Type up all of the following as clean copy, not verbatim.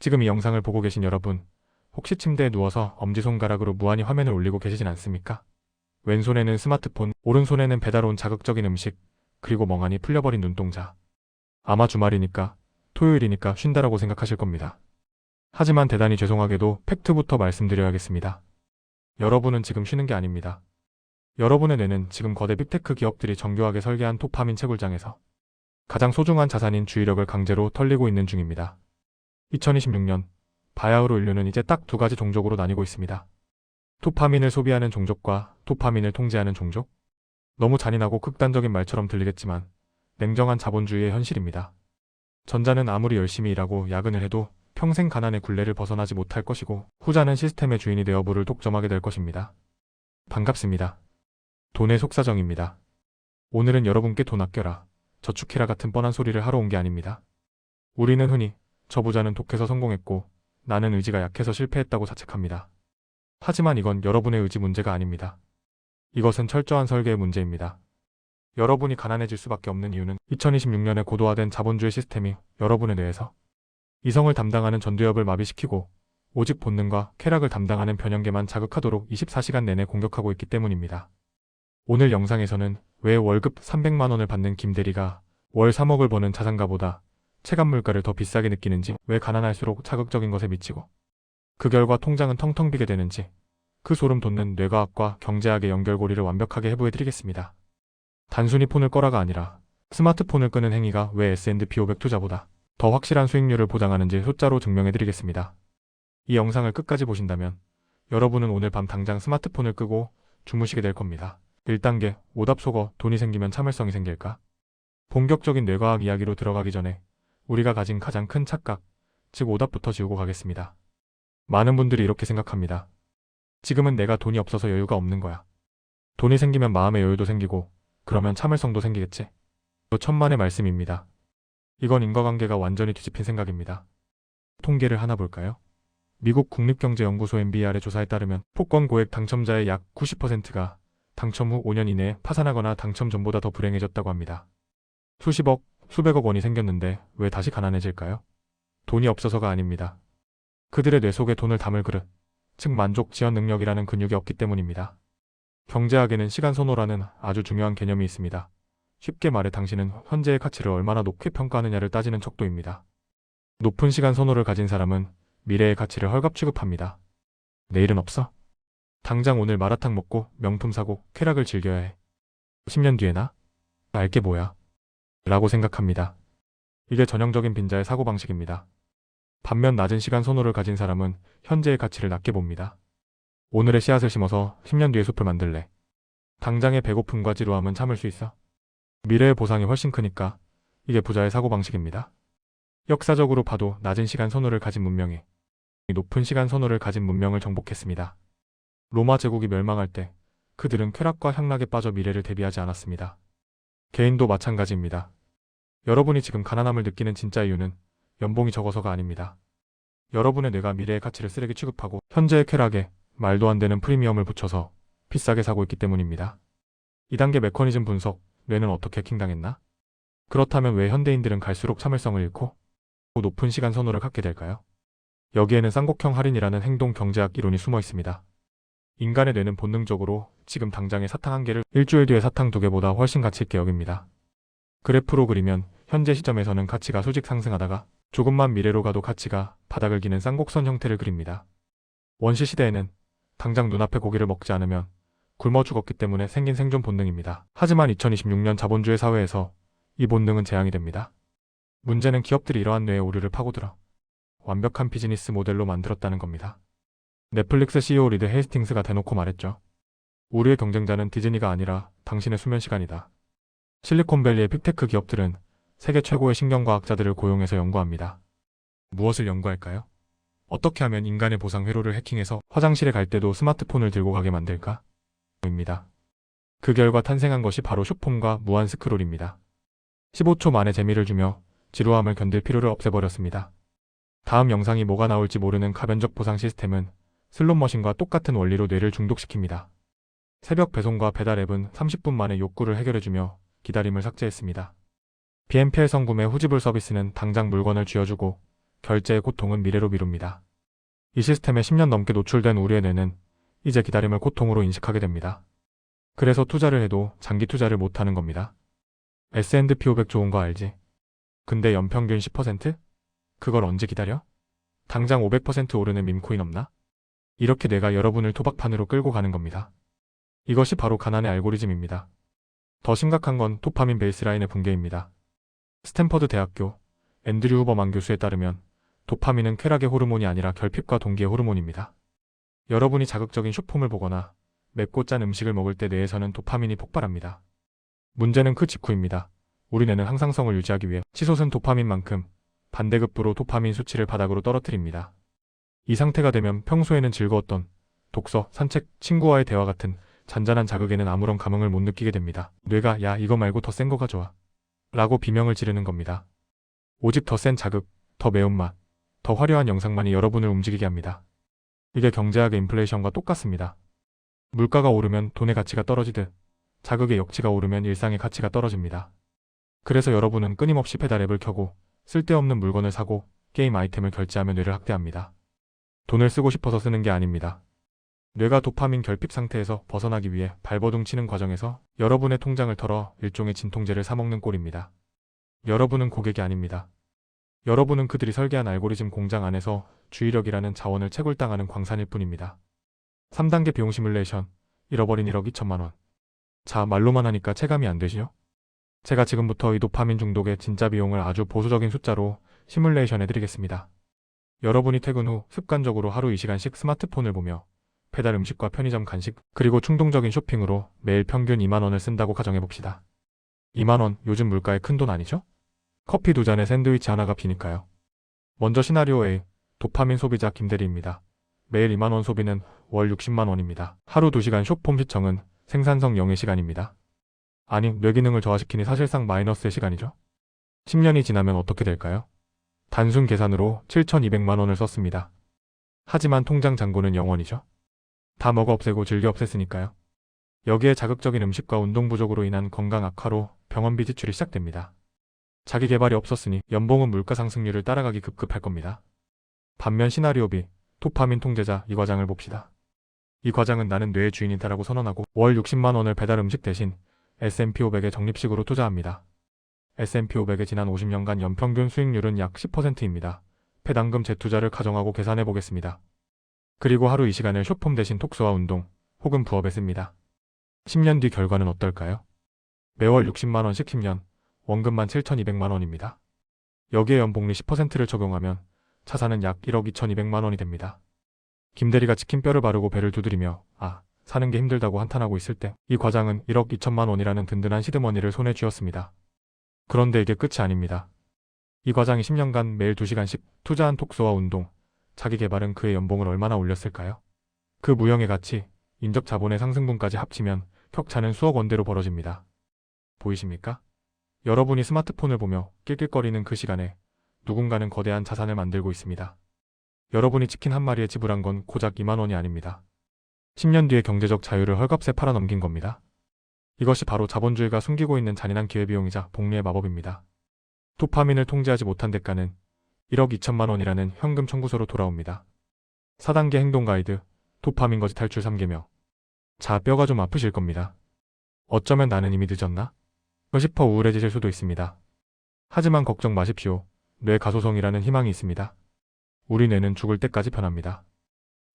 지금 이 영상을 보고 계신 여러분, 혹시 침대에 누워서 엄지손가락으로 무한히 화면을 올리고 계시진 않습니까? 왼손에는 스마트폰, 오른손에는 배달 온 자극적인 음식, 그리고 멍하니 풀려버린 눈동자. 아마 주말이니까, 토요일이니까 쉰다라고 생각하실 겁니다. 하지만 대단히 죄송하게도 팩트부터 말씀드려야겠습니다. 여러분은 지금 쉬는 게 아닙니다. 여러분의 뇌는 지금 거대 빅테크 기업들이 정교하게 설계한 도파민 채굴장에서 가장 소중한 자산인 주의력을 강제로 털리고 있는 중입니다. 2026년, 바야흐로 인류는 이제 딱 두 가지 종족으로 나뉘고 있습니다. 도파민을 소비하는 종족과 도파민을 통제하는 종족? 너무 잔인하고 극단적인 말처럼 들리겠지만 냉정한 자본주의의 현실입니다. 전자는 아무리 열심히 일하고 야근을 해도 평생 가난의 굴레를 벗어나지 못할 것이고, 후자는 시스템의 주인이 되어 부를 독점하게 될 것입니다. 반갑습니다. 돈의 속사정입니다. 오늘은 여러분께 돈 아껴라, 저축해라 같은 뻔한 소리를 하러 온 게 아닙니다. 우리는 흔히 저 부자는 독해서 성공했고 나는 의지가 약해서 실패했다고 자책합니다. 하지만 이건 여러분의 의지 문제가 아닙니다. 이것은 철저한 설계의 문제입니다. 여러분이 가난해질 수밖에 없는 이유는 2026년에 고도화된 자본주의 시스템이 여러분의 뇌에서 이성을 담당하는 전두엽을 마비시키고 오직 본능과 쾌락을 담당하는 변형계만 자극하도록 24시간 내내 공격하고 있기 때문입니다. 오늘 영상에서는 왜 월급 300만 원을 받는 김대리가 월 3억을 버는 자산가보다 체감 물가를 더 비싸게 느끼는지, 왜 가난할수록 자극적인 것에 미치고 그 결과 통장은 텅텅 비게 되는지, 그 소름 돋는 뇌과학과 경제학의 연결고리를 완벽하게 해부해드리겠습니다. 단순히 폰을 꺼라가 아니라 스마트폰을 끄는 행위가 왜 S&P 500 투자보다 더 확실한 수익률을 보장하는지 숫자로 증명해드리겠습니다. 이 영상을 끝까지 보신다면 여러분은 오늘 밤 당장 스마트폰을 끄고 주무시게 될 겁니다. 1단계, 오답 속어. 돈이 생기면 참을성이 생길까? 본격적인 뇌과학 이야기로 들어가기 전에 우리가 가진 가장 큰 착각, 즉 오답부터 지우고 가겠습니다. 많은 분들이 이렇게 생각합니다. 지금은 내가 돈이 없어서 여유가 없는 거야. 돈이 생기면 마음의 여유도 생기고 그러면 참을성도 생기겠지? 또 천만의 말씀입니다. 이건 인과관계가 완전히 뒤집힌 생각입니다. 통계를 하나 볼까요? 미국 국립경제연구소 NBR의 조사에 따르면 복권 고액 당첨자의 약 90%가 당첨 후 5년 이내에 파산하거나 당첨 전보다 더 불행해졌다고 합니다. 수십억, 수백억 원이 생겼는데 왜 다시 가난해질까요? 돈이 없어서가 아닙니다. 그들의 뇌 속에 돈을 담을 그릇, 즉 만족 지연 능력이라는 근육이 없기 때문입니다. 경제학에는 시간 선호라는 아주 중요한 개념이 있습니다. 쉽게 말해 당신은 현재의 가치를 얼마나 높게 평가하느냐를 따지는 척도입니다. 높은 시간 선호를 가진 사람은 미래의 가치를 헐값 취급합니다. 내일은 없어? 당장 오늘 마라탕 먹고 명품 사고 쾌락을 즐겨야 해. 10년 뒤에나? 알게 뭐야? 라고 생각합니다. 이게 전형적인 빈자의 사고방식입니다. 반면 낮은 시간 선호를 가진 사람은 현재의 가치를 낮게 봅니다. 오늘의 씨앗을 심어서 10년 뒤에 숲을 만들래. 당장의 배고픔과 지루함은 참을 수 있어. 미래의 보상이 훨씬 크니까. 이게 부자의 사고방식입니다. 역사적으로 봐도 낮은 시간 선호를 가진 문명이 높은 시간 선호를 가진 문명을 정복했습니다. 로마 제국이 멸망할 때 그들은 쾌락과 향락에 빠져 미래를 대비하지 않았습니다. 개인도 마찬가지입니다. 여러분이 지금 가난함을 느끼는 진짜 이유는 연봉이 적어서가 아닙니다. 여러분의 뇌가 미래의 가치를 쓰레기 취급하고 현재의 쾌락에 말도 안 되는 프리미엄을 붙여서 비싸게 사고 있기 때문입니다. 2단계 메커니즘 분석. 뇌는 어떻게 해킹당했나? 그렇다면 왜 현대인들은 갈수록 참을성을 잃고 높은 시간 선호를 갖게 될까요? 여기에는 쌍곡형 할인이라는 행동 경제학 이론이 숨어 있습니다. 인간의 뇌는 본능적으로 지금 당장의 사탕 한 개를 일주일 뒤에 사탕 두 개보다 훨씬 가치 있게 여깁니다. 그래프로 그리면 현재 시점에서는 가치가 수직 상승하다가 조금만 미래로 가도 가치가 바닥을 기는 쌍곡선 형태를 그립니다. 원시 시대에는 당장 눈앞에 고기를 먹지 않으면 굶어 죽었기 때문에 생긴 생존 본능입니다. 하지만 2026년 자본주의 사회에서 이 본능은 재앙이 됩니다. 문제는 기업들이 이러한 뇌의 오류를 파고들어 완벽한 비즈니스 모델로 만들었다는 겁니다. 넷플릭스 CEO 리드 헤이스팅스가 대놓고 말했죠. 우리의 경쟁자는 디즈니가 아니라 당신의 수면 시간이다. 실리콘밸리의 빅테크 기업들은 세계 최고의 신경과학자들을 고용해서 연구합니다. 무엇을 연구할까요? 어떻게 하면 인간의 보상 회로를 해킹해서 화장실에 갈 때도 스마트폰을 들고 가게 만들까? 입니다. 그 결과 탄생한 것이 바로 숏폼과 무한 스크롤입니다. 15초 만에 재미를 주며 지루함을 견딜 필요를 없애버렸습니다. 다음 영상이 뭐가 나올지 모르는 가변적 보상 시스템은 슬롯머신과 똑같은 원리로 뇌를 중독시킵니다. 새벽 배송과 배달 앱은 30분 만에 욕구를 해결해주며 기다림을 삭제했습니다. BNPL 성구매 후지불 서비스는 당장 물건을 쥐어주고 결제의 고통은 미래로 미룹니다. 이 시스템에 10년 넘게 노출된 우리의 뇌는 이제 기다림을 고통으로 인식하게 됩니다. 그래서 투자를 해도 장기 투자를 못하는 겁니다. S&P 500 좋은 거 알지? 근데 연평균 10%? 그걸 언제 기다려? 당장 500% 오르는 밈코인 없나? 이렇게 뇌가 여러분을 토박판으로 끌고 가는 겁니다. 이것이 바로 가난의 알고리즘입니다. 더 심각한 건 도파민 베이스라인의 붕괴입니다. 스탠퍼드 대학교 앤드류 후버만 교수에 따르면 도파민은 쾌락의 호르몬이 아니라 결핍과 동기의 호르몬입니다. 여러분이 자극적인 숏폼을 보거나 맵고 짠 음식을 먹을 때 뇌에서는 도파민이 폭발합니다. 문제는 그 직후입니다. 우리 뇌는 항상성을 유지하기 위해 치솟은 도파민만큼 반대급부로 도파민 수치를 바닥으로 떨어뜨립니다. 이 상태가 되면 평소에는 즐거웠던 독서, 산책, 친구와의 대화 같은 잔잔한 자극에는 아무런 감흥을 못 느끼게 됩니다. 뇌가 야 이거 말고 더 센 거가 좋아 라고 비명을 지르는 겁니다. 오직 더 센 자극, 더 매운맛, 더 화려한 영상만이 여러분을 움직이게 합니다. 이게 경제학의 인플레이션과 똑같습니다. 물가가 오르면 돈의 가치가 떨어지듯 자극의 역치가 오르면 일상의 가치가 떨어집니다. 그래서 여러분은 끊임없이 페달 앱을 켜고 쓸데없는 물건을 사고 게임 아이템을 결제하며 뇌를 학대합니다. 돈을 쓰고 싶어서 쓰는 게 아닙니다. 뇌가 도파민 결핍 상태에서 벗어나기 위해 발버둥 치는 과정에서 여러분의 통장을 털어 일종의 진통제를 사먹는 꼴입니다. 여러분은 고객이 아닙니다. 여러분은 그들이 설계한 알고리즘 공장 안에서 주의력이라는 자원을 채굴당하는 광산일 뿐입니다. 3단계 비용 시뮬레이션, 잃어버린 1억 2천만 원. 자, 말로만 하니까 체감이 안 되시죠? 제가 지금부터 이 도파민 중독의 진짜 비용을 아주 보수적인 숫자로 시뮬레이션 해드리겠습니다. 여러분이 퇴근 후 습관적으로 하루 2시간씩 스마트폰을 보며 배달 음식과 편의점 간식, 그리고 충동적인 쇼핑으로 매일 평균 2만 원을 쓴다고 가정해봅시다. 2만 원, 요즘 물가에 큰 돈 아니죠? 커피 2잔에 샌드위치 하나가 비니까요. 먼저 시나리오 A, 도파민 소비자 김대리입니다. 매일 2만 원 소비는 월 60만 원입니다. 하루 2시간 숏폼 시청은 생산성 0의 시간입니다. 아니, 뇌기능을 저하시키니 사실상 마이너스의 시간이죠. 10년이 지나면 어떻게 될까요? 단순 계산으로 7,200만 원을 썼습니다. 하지만 통장 잔고는 0원이죠. 다 먹어 없애고 즐겨 없앴으니까요. 여기에 자극적인 음식과 운동 부족으로 인한 건강 악화로 병원비 지출이 시작됩니다. 자기 개발이 없었으니 연봉은 물가 상승률을 따라가기 급급할 겁니다. 반면 시나리오 B, 도파민 통제자 이 과장을 봅시다. 이 과장은 나는 뇌의 주인이다라고 선언하고 월 60만 원을 배달 음식 대신 S&P 500에 적립식으로 투자합니다. S&P 500의 지난 50년간 연평균 수익률은 약 10%입니다. 배당금 재투자를 가정하고 계산해 보겠습니다. 그리고 하루 이 시간을 숏폼 대신 톡스와 운동 혹은 부업에 씁니다. 10년 뒤 결과는 어떨까요? 매월 60만 원씩 10년, 원금만 7,200만 원입니다. 여기에 연복리 10%를 적용하면 자산은 약 1억 2,200만 원이 됩니다. 김대리가 치킨뼈를 바르고 배를 두드리며 사는 게 힘들다고 한탄하고 있을 때 이 과장은 1억 2천만 원이라는 든든한 시드머니를 손에 쥐었습니다. 그런데 이게 끝이 아닙니다. 이 과장이 10년간 매일 2시간씩 투자한 톡스와 운동, 자기 개발은 그의 연봉을 얼마나 올렸을까요? 그 무형의 가치, 인적 자본의 상승분까지 합치면 격차는 수억 원대로 벌어집니다. 보이십니까? 여러분이 스마트폰을 보며 낄낄거리는 그 시간에 누군가는 거대한 자산을 만들고 있습니다. 여러분이 치킨 한 마리에 지불한 건 고작 2만 원이 아닙니다. 10년 뒤에 경제적 자유를 헐값에 팔아넘긴 겁니다. 이것이 바로 자본주의가 숨기고 있는 잔인한 기회비용이자 복리의 마법입니다. 도파민을 통제하지 못한 대가는 1억 2천만 원이라는 현금 청구서로 돌아옵니다. 4단계 행동 가이드, 도파민 거지 탈출 3개명. 자, 뼈가 좀 아프실 겁니다. 어쩌면 나는 이미 늦었나? 싶어 우울해지실 수도 있습니다. 하지만 걱정 마십시오. 뇌 가소성이라는 희망이 있습니다. 우리 뇌는 죽을 때까지 변합니다.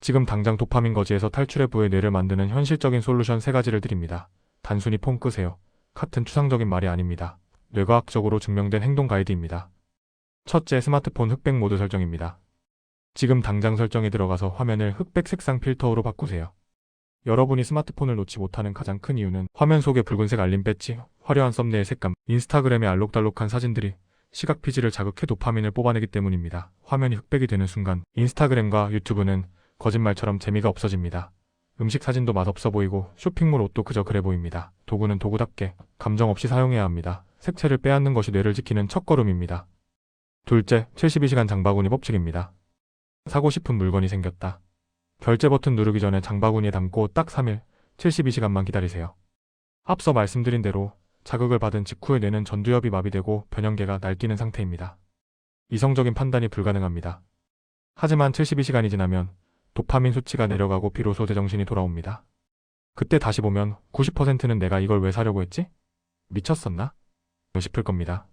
지금 당장 도파민 거지에서 탈출해 부의 뇌를 만드는 현실적인 솔루션 3가지를 드립니다. 단순히 폰 끄세요. 같은 추상적인 말이 아닙니다. 뇌과학적으로 증명된 행동 가이드입니다. 첫째, 스마트폰 흑백 모드 설정입니다. 지금 당장 설정에 들어가서 화면을 흑백 색상 필터로 바꾸세요. 여러분이 스마트폰을 놓지 못하는 가장 큰 이유는 화면 속의 붉은색 알림 배지, 화려한 썸네일 색감, 인스타그램의 알록달록한 사진들이 시각 피지를 자극해 도파민을 뽑아내기 때문입니다. 화면이 흑백이 되는 순간 인스타그램과 유튜브는 거짓말처럼 재미가 없어집니다. 음식 사진도 맛없어 보이고 쇼핑몰 옷도 그저 그래 보입니다. 도구는 도구답게 감정 없이 사용해야 합니다. 색채를 빼앗는 것이 뇌를 지키는 첫걸음입니다. 둘째, 72시간 장바구니 법칙입니다. 사고 싶은 물건이 생겼다. 결제 버튼 누르기 전에 장바구니에 담고 딱 3일, 72시간만 기다리세요. 앞서 말씀드린 대로 자극을 받은 직후에 뇌는 전두엽이 마비되고 변형계가 날뛰는 상태입니다. 이성적인 판단이 불가능합니다. 하지만 72시간이 지나면 도파민 수치가 내려가고 비로소 제정신이 돌아옵니다. 그때 다시 보면 90%는 내가 이걸 왜 사려고 했지? 미쳤었나? 싶을 겁니다.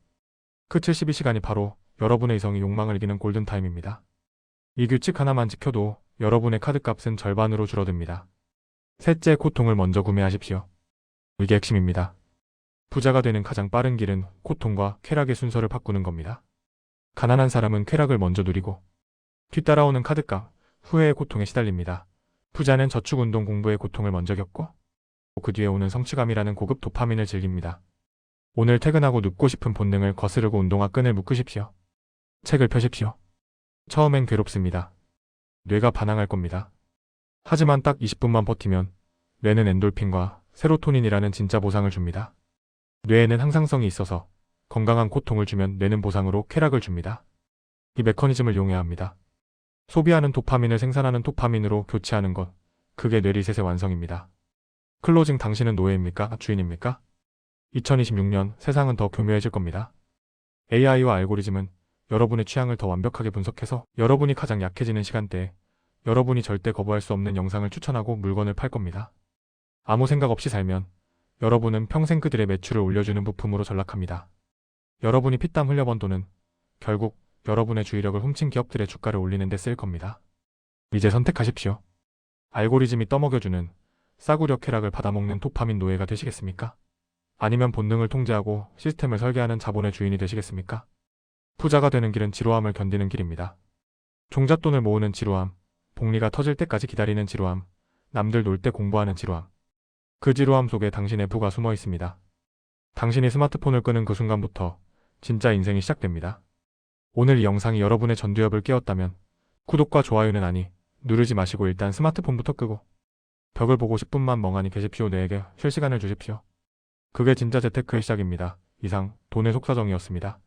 그 72시간이 바로 여러분의 이성이 욕망을 이기는 골든타임입니다. 이 규칙 하나만 지켜도 여러분의 카드값은 절반으로 줄어듭니다. 셋째, 고통을 먼저 구매하십시오. 이게 핵심입니다. 부자가 되는 가장 빠른 길은 고통과 쾌락의 순서를 바꾸는 겁니다. 가난한 사람은 쾌락을 먼저 누리고 뒤따라오는 카드값, 후회의 고통에 시달립니다. 부자는 저축운동 공부의 고통을 먼저 겪고 그 뒤에 오는 성취감이라는 고급 도파민을 즐깁니다. 오늘 퇴근하고 눕고 싶은 본능을 거스르고 운동화 끈을 묶으십시오. 책을 펴십시오. 처음엔 괴롭습니다. 뇌가 반항할 겁니다. 하지만 딱 20분만 버티면 뇌는 엔돌핀과 세로토닌이라는 진짜 보상을 줍니다. 뇌에는 항상성이 있어서 건강한 고통을 주면 뇌는 보상으로 쾌락을 줍니다. 이 메커니즘을 이용해야 합니다. 소비하는 도파민을 생산하는 도파민으로 교체하는 것, 그게 뇌리셋의 완성입니다. 클로징, 당신은 노예입니까? 주인입니까? 2026년 세상은 더 교묘해질 겁니다. AI와 알고리즘은 여러분의 취향을 더 완벽하게 분석해서 여러분이 가장 약해지는 시간대에 여러분이 절대 거부할 수 없는 영상을 추천하고 물건을 팔 겁니다. 아무 생각 없이 살면 여러분은 평생 그들의 매출을 올려주는 부품으로 전락합니다. 여러분이 피땀 흘려번 돈은 결국 여러분의 주의력을 훔친 기업들의 주가를 올리는 데 쓰일 겁니다. 이제 선택하십시오. 알고리즘이 떠먹여주는 싸구려 쾌락을 받아먹는 도파민 노예가 되시겠습니까? 아니면 본능을 통제하고 시스템을 설계하는 자본의 주인이 되시겠습니까? 부자가 되는 길은 지루함을 견디는 길입니다. 종잣돈을 모으는 지루함, 복리가 터질 때까지 기다리는 지루함, 남들 놀 때 공부하는 지루함. 그 지루함 속에 당신의 부가 숨어 있습니다. 당신이 스마트폰을 끄는 그 순간부터 진짜 인생이 시작됩니다. 오늘 이 영상이 여러분의 전두엽을 깨웠다면 구독과 좋아요는 아니, 누르지 마시고 일단 스마트폰부터 끄고 벽을 보고 10분만 멍하니 계십시오. 뇌에게 쉴 시간을 주십시오. 그게 진짜 재테크의 시작입니다. 이상 돈의 속사정이었습니다.